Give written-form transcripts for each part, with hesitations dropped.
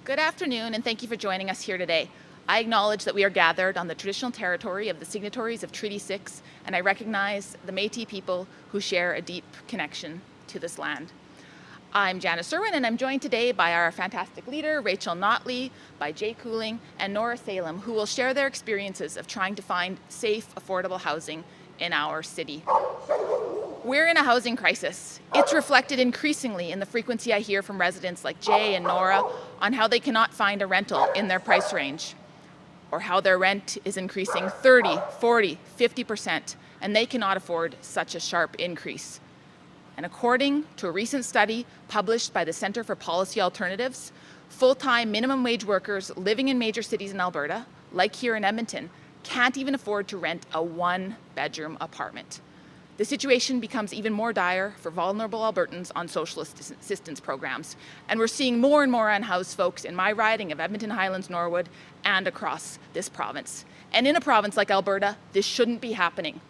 Good afternoon, and thank you for joining us here today. I acknowledge that we are gathered on the traditional territory of the signatories of Treaty 6, and I recognize the Métis people who share a deep connection to this land. I'm Janis Irwin, and I'm joined today by our fantastic leader, Rachel Notley, by Jay Cooling, and Nora Salem, who will share their experiences of trying to find safe, affordable housing in our city. We're in a housing crisis. It's reflected increasingly in the frequency I hear from residents like Jay and Nora on how they cannot find a rental in their price range, or how their rent is increasing 30, 40, 50%, and they cannot afford such a sharp increase. And according to a recent study published by the Centre for Policy Alternatives, full-time minimum wage workers living in major cities in Alberta, like here in Edmonton, can't even afford to rent a one-bedroom apartment. The situation becomes even more dire for vulnerable Albertans on social assistance programs, and we're seeing more and more unhoused folks in my riding of Edmonton Highlands, Norwood, and across this province. And in a province like Alberta, this shouldn't be happening.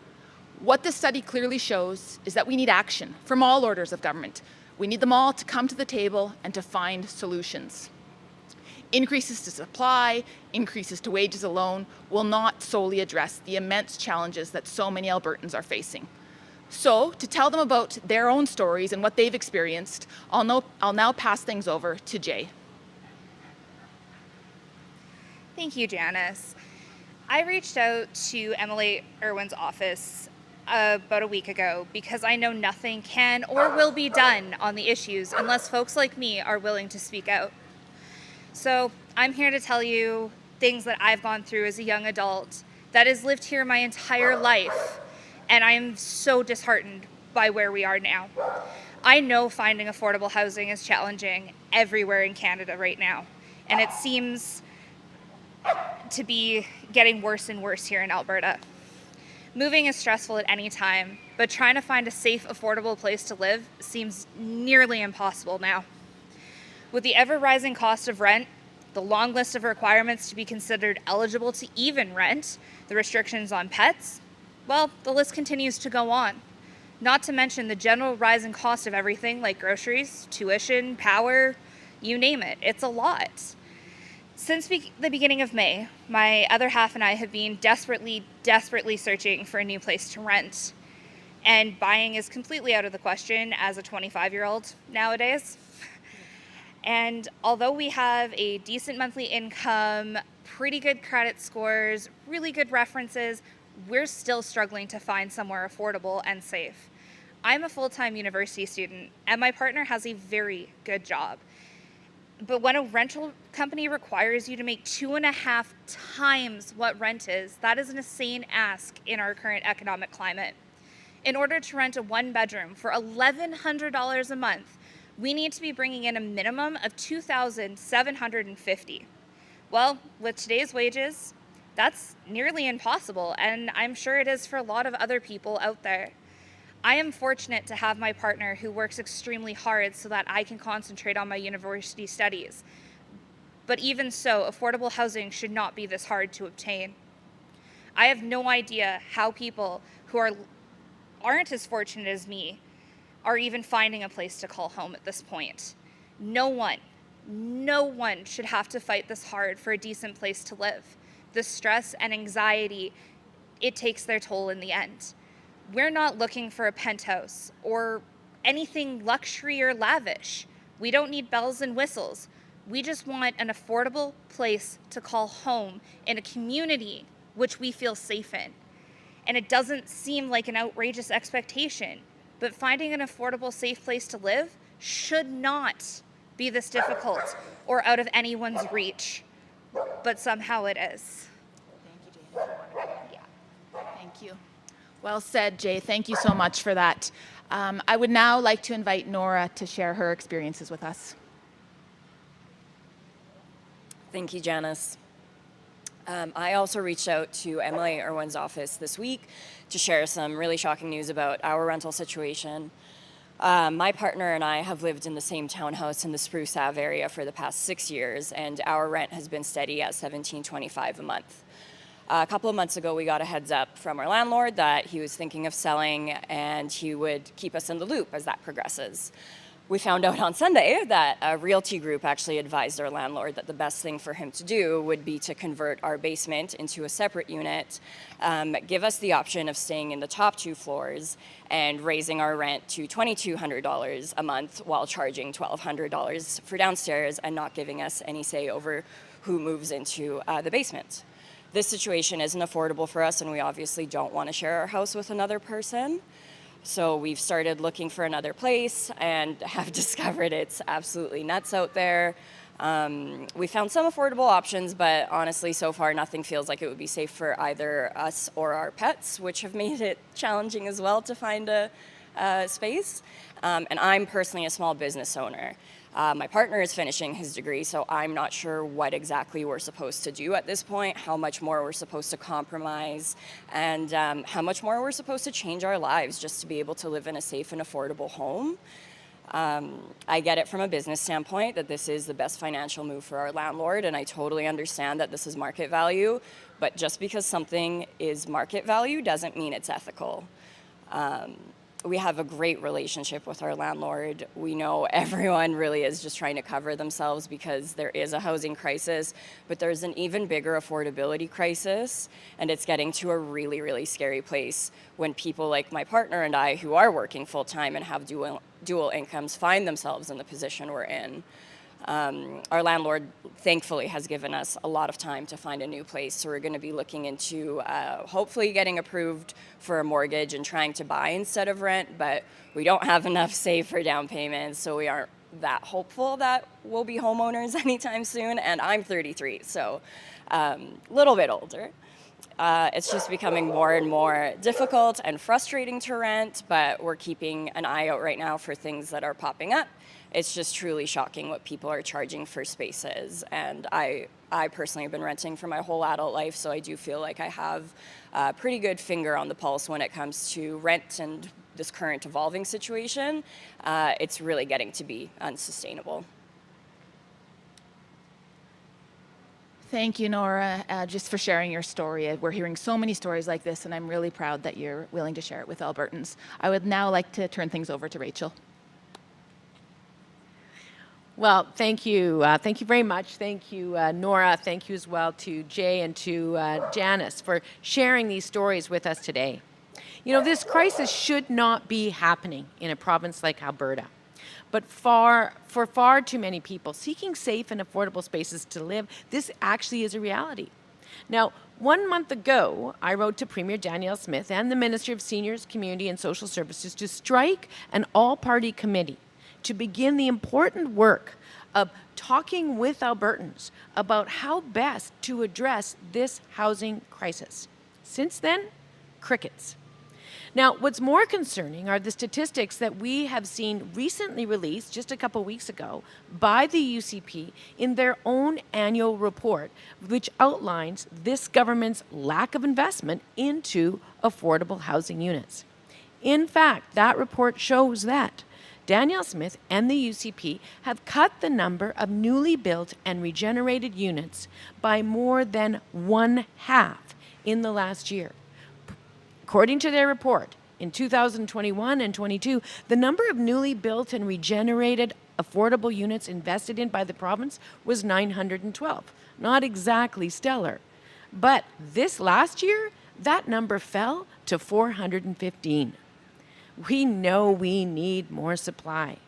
What this study clearly shows is that we need action from all orders of government. We need them all to come to the table and to find solutions. Increases to supply, increases to wages alone will not solely address the immense challenges that so many Albertans are facing. So, to tell them about their own stories and what they've experienced, I'll now pass things over to Jay. Thank you, Janis. I reached out to Emily Irwin's office about a week ago because I know nothing can or will be done on the issues unless folks like me are willing to speak out. So, I'm here to tell you things that I've gone through as a young adult that has lived here my entire life. And I am so disheartened by where we are now. I know finding affordable housing is challenging everywhere in Canada right now, and it seems to be getting worse and worse here in Alberta. Moving is stressful at any time, but trying to find a safe, affordable place to live seems nearly impossible now. With the ever-rising cost of rent, the long list of requirements to be considered eligible to even rent, the restrictions on pets, well, the list continues to go on. Not to mention the general rise in cost of everything like groceries, tuition, power, you name it. It's a lot. Since the beginning of May, my other half and I have been desperately searching for a new place to rent. And buying is completely out of the question as a 25-year-old nowadays. And although we have a decent monthly income, pretty good credit scores, really good references, we're still struggling to find somewhere affordable and safe. I'm a full-time university student, and my partner has a very good job. But when a rental company requires you to make 2.5 times what rent is, that is an insane ask in our current economic climate. In order to rent a one-bedroom for $1,100 a month, we need to be bringing in a minimum of $2,750. Well, with today's wages, that's nearly impossible, and I'm sure it is for a lot of other people out there. I am fortunate to have my partner who works extremely hard so that I can concentrate on my university studies. But even so, affordable housing should not be this hard to obtain. I have no idea how people who aren't as fortunate as me are even finding a place to call home at this point. No one should have to fight this hard for a decent place to live. The stress and anxiety, it takes their toll in the end. We're not looking for a penthouse or anything luxury or lavish. We don't need bells and whistles. We just want an affordable place to call home in a community which we feel safe in. And it doesn't seem like an outrageous expectation, but finding an affordable, safe place to live should not be this difficult or out of anyone's reach. But somehow it is. Thank you, Jay. Yeah. Thank you. Well said, Jay. Thank you so much for that. I would now like to invite Nora to share her experiences with us. Thank you, Janis. I also reached out to Emily Irwin's office this week to share some really shocking news about our rental situation. My partner and I have lived in the same townhouse in the Spruce Ave area for the past 6 years, and our rent has been steady at $17.25 a month. A couple of months ago, we got a heads up from our landlord that he was thinking of selling, and he would keep us in the loop as that progresses. We found out on Sunday that a realty group actually advised our landlord that the best thing for him to do would be to convert our basement into a separate unit, give us the option of staying in the top 2 floors, and raising our rent to $2,200 a month while charging $1,200 for downstairs and not giving us any say over who moves into the basement. This situation isn't affordable for us, and we obviously don't want to share our house with another person. So we've started looking for another place and have discovered it's absolutely nuts out there. We found some affordable options, but honestly, so far, nothing feels like it would be safe for either us or our pets, which have made it challenging as well to find a space. And I'm personally a small business owner. My partner is finishing his degree, so I'm not sure what exactly we're supposed to do at this point, how much more we're supposed to compromise, and how much more we're supposed to change our lives just to be able to live in a safe and affordable home. I get it from a business standpoint that this is the best financial move for our landlord, and I totally understand that this is market value, but just because something is market value doesn't mean it's ethical. We have a great relationship with our landlord. We know everyone really is just trying to cover themselves because there is a housing crisis, but there's an even bigger affordability crisis, and it's getting to a really, really scary place when people like my partner and I, who are working full-time and have dual incomes, find themselves in the position we're in. Our landlord, thankfully, has given us a lot of time to find a new place, so we're going to be looking into hopefully getting approved for a mortgage and trying to buy instead of rent, but we don't have enough saved for down payments, so we aren't that hopeful that we'll be homeowners anytime soon, and I'm 33, so a little bit older. It's just becoming more and more difficult and frustrating to rent, but we're keeping an eye out right now for things that are popping up. It's just truly shocking what people are charging for spaces. And I personally have been renting for my whole adult life, so I do feel like I have a pretty good finger on the pulse when it comes to rent and this current evolving situation. It's really getting to be unsustainable. Thank you, Nora, just for sharing your story. We're hearing so many stories like this, and I'm really proud that you're willing to share it with Albertans. I would now like to turn things over to Rachel. Well, thank you. Thank you very much. Thank you, Nora. Thank you as well to Jay and to Janis for sharing these stories with us today. You know, this crisis should not be happening in a province like Alberta. But for far too many people, seeking safe and affordable spaces to live, this actually is a reality. Now, 1 month ago, I wrote to Premier Danielle Smith and the Minister of Seniors, Community and Social Services to strike an all-party committee to begin the important work of talking with Albertans about how best to address this housing crisis. Since then, crickets. Now, what's more concerning are the statistics that we have seen recently released just a couple weeks ago by the UCP in their own annual report, which outlines this government's lack of investment into affordable housing units. In fact, that report shows that Danielle Smith and the UCP have cut the number of newly built and regenerated units by more than 1/2 in the last year. According to their report, in 2021 and 22, the number of newly built and regenerated affordable units invested in by the province was 912. Not exactly stellar. But this last year, that number fell to 415. We know we need more supply.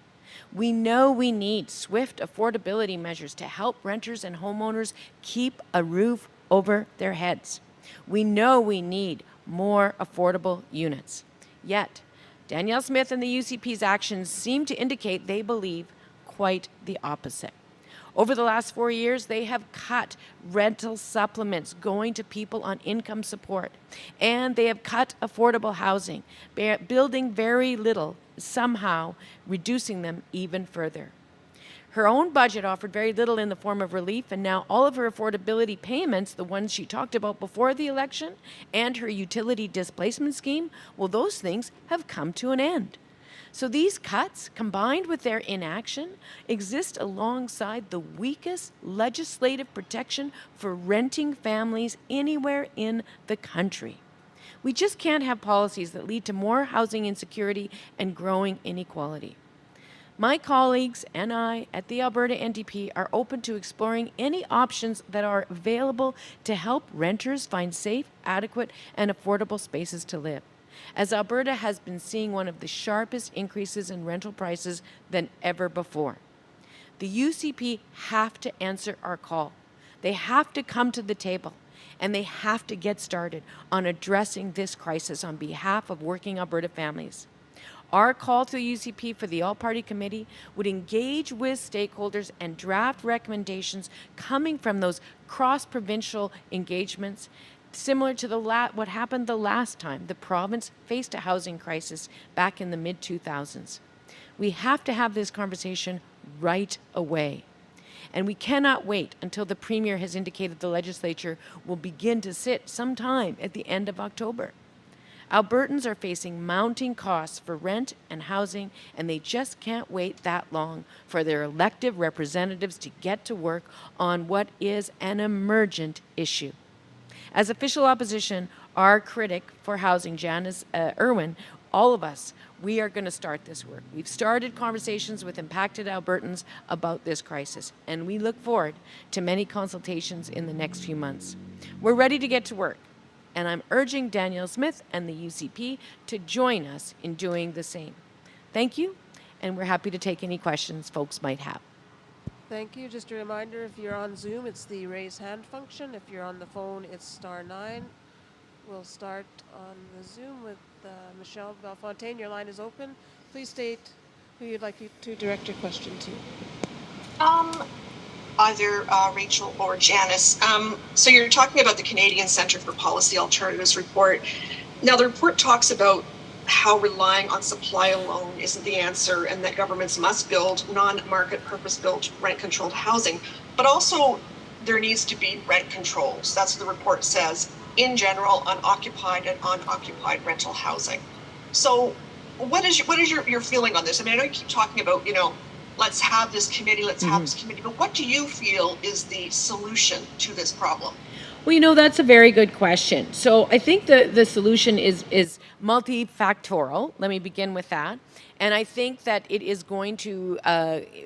We know we need swift affordability measures to help renters and homeowners keep a roof over their heads. We know we need more affordable units. Yet, Danielle Smith and the UCP's actions seem to indicate they believe quite the opposite. Over the last 4 years, they have cut rental supplements going to people on income support, and they have cut affordable housing, building very little, somehow reducing them even further. Her own budget offered very little in the form of relief, and now all of her affordability payments, the ones she talked about before the election, and her utility displacement scheme, well, those things have come to an end. So these cuts, combined with their inaction, exist alongside the weakest legislative protection for renting families anywhere in the country. We just can't have policies that lead to more housing insecurity and growing inequality. My colleagues and I at the Alberta NDP are open to exploring any options that are available to help renters find safe, adequate, and affordable spaces to live, as Alberta has been seeing one of the sharpest increases in rental prices than ever before. The UCP have to answer our call. They have to come to the table, and they have to get started on addressing this crisis on behalf of working Alberta families. Our call to the UCP for the All-Party Committee would engage with stakeholders and draft recommendations coming from those cross-provincial engagements, similar to what happened the last time the province faced a housing crisis back in the mid-2000s. We have to have this conversation right away. And we cannot wait until the Premier has indicated the legislature will begin to sit sometime at the end of October. Albertans are facing mounting costs for rent and housing, and they just can't wait that long for their elected representatives to get to work on what is an emergent issue. As official opposition, our critic for housing, Janis, Irwin, all of us, we are going to start this work. We've started conversations with impacted Albertans about this crisis, and we look forward to many consultations in the next few months. We're ready to get to work, and I'm urging Danielle Smith and the UCP to join us in doing the same. Thank you, and we're happy to take any questions folks might have. Thank you. Just a reminder, if you're on Zoom, it's the raise hand function. If you're on the phone, it's *9. We'll start on the Zoom with Michelle Bellefontaine. Your line is open. Please state who you'd like to direct your question to. Either Rachel or Janis. So you're talking about the Canadian Centre for Policy Alternatives report. Now the report talks about how relying on supply alone isn't the answer, and that governments must build non-market purpose-built rent-controlled housing, but also there needs to be rent controls. That's what the report says, in general, on occupied and unoccupied rental housing. So what is your feeling on this? I mean, I know you keep talking about, let's have this committee, but what do you feel is the solution to this problem? Well, that's a very good question. So I think the solution is multifactorial. Let me begin with that. And I think that it is going to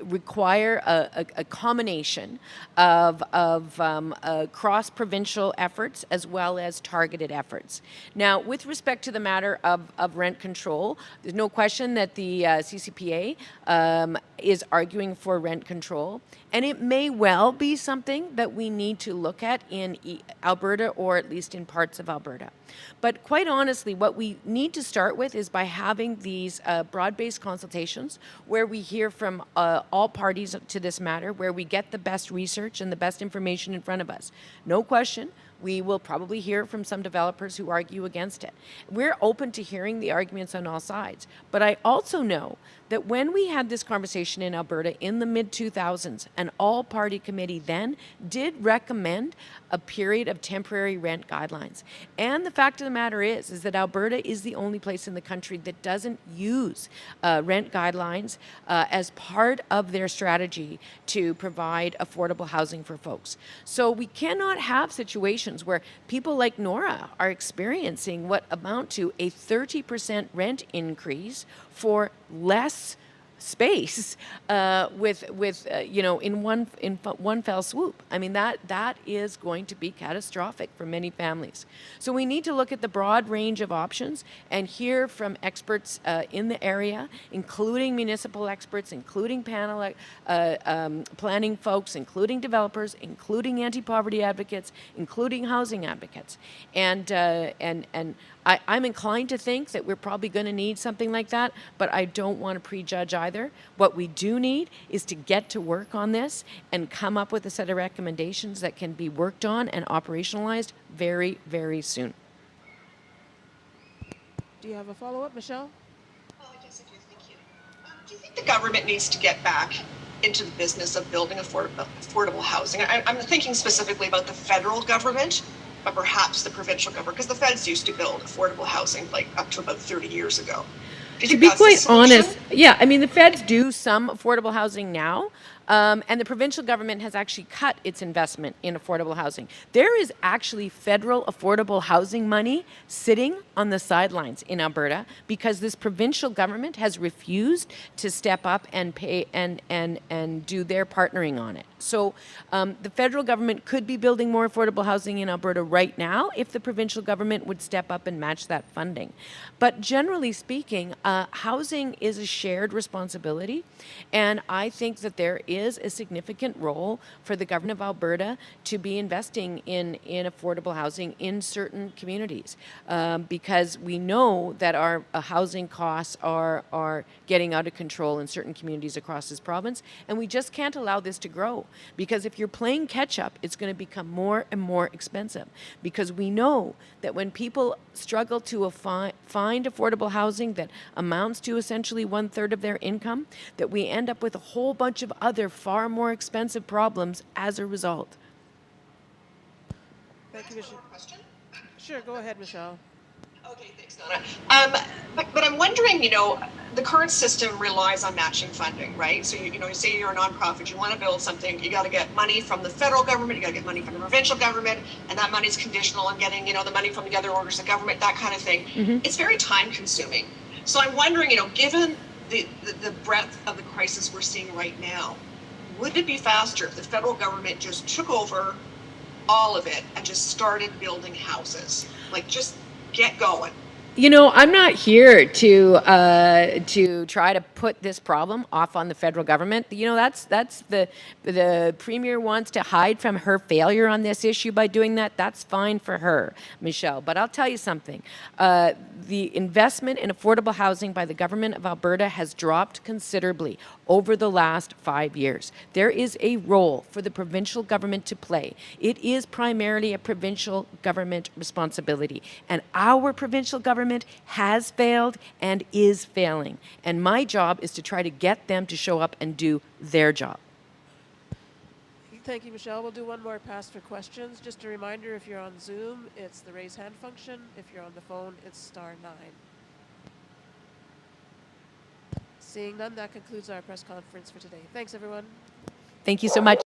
require a combination of cross-provincial efforts as well as targeted efforts. Now, with respect to the matter of rent control, there's no question that the CCPA is arguing for rent control. And it may well be something that we need to look at in Alberta, or at least in parts of Alberta. But quite honestly, what we need to start with is by having these broad-based consultations where we hear from all parties to this matter, where we get the best research and the best information in front of us. No question, we will probably hear from some developers who argue against it. We're open to hearing the arguments on all sides. But I also know that when we had this conversation in Alberta in the mid-2000s, an all-party committee then did recommend a period of temporary rent guidelines. And the fact of the matter is that Alberta is the only place in the country that doesn't use rent guidelines as part of their strategy to provide affordable housing for folks. So we cannot have situations where people like Nora are experiencing what amount to a 30% rent increase for less space in one fell swoop. I mean, that is going to be catastrophic for many families. So we need to look at the broad range of options and hear from experts in the area, including municipal experts, including panel planning folks, including developers, including anti-poverty advocates, including housing advocates. And I'm inclined to think that we're probably going to need something like that, but I don't want to prejudge either. What we do need is to get to work on this and come up with a set of recommendations that can be worked on and operationalized very, very soon. Do you have a follow-up, Michelle? Well, I guess if you're thinking, do you think the government needs to get back into the business of building affordable housing? I'm thinking specifically about the federal government, but perhaps the provincial government, because the feds used to build affordable housing like up to about 30 years ago. To be quite honest, yeah, I mean, the feds do some affordable housing now, And the provincial government has actually cut its investment in affordable housing. There is actually federal affordable housing money sitting on the sidelines in Alberta because this provincial government has refused to step up and pay and do their partnering on it. So the federal government could be building more affordable housing in Alberta right now if the provincial government would step up and match that funding. But generally speaking, housing is a shared responsibility, and I think that there is a significant role for the government of Alberta to be investing in affordable housing in certain communities, because we know that our housing costs are getting out of control in certain communities across this province, and we just can't allow this to grow, because if you're playing catch up, it's going to become more and more expensive, because we know that when people struggle to find affordable housing that amounts to essentially 1/3 of their income, that we end up with a whole bunch of other far more expensive problems as a result. Thank you, Michelle. Question? Sure, go ahead, Michelle. Okay, thanks, Donna. But I'm wondering, the current system relies on matching funding, right? So, you say you're a nonprofit, you want to build something, you got to get money from the federal government, you got to get money from the provincial government, and that money's conditional on getting, the money from the other orders of government, that kind of thing. Mm-hmm. It's very time consuming. So I'm wondering, given the breadth of the crisis we're seeing right now, would it be faster if the federal government just took over all of it and just started building houses? Like, just get going. I'm not here to try to put this problem off on the federal government. That's the premier wants to hide from her failure on this issue by doing that. That's fine for her, Michelle. But I'll tell you something. The investment in affordable housing by the government of Alberta has dropped considerably over the last 5 years. There is a role for the provincial government to play. It is primarily a provincial government responsibility. And our provincial government has failed and is failing. And my job is to try to get them to show up and do their job. Thank you, Michelle. We'll do one more pass for questions. Just a reminder, if you're on Zoom, it's the raise hand function. If you're on the phone, it's *9. Seeing none, that concludes our press conference for today. Thanks, everyone. Thank you so much.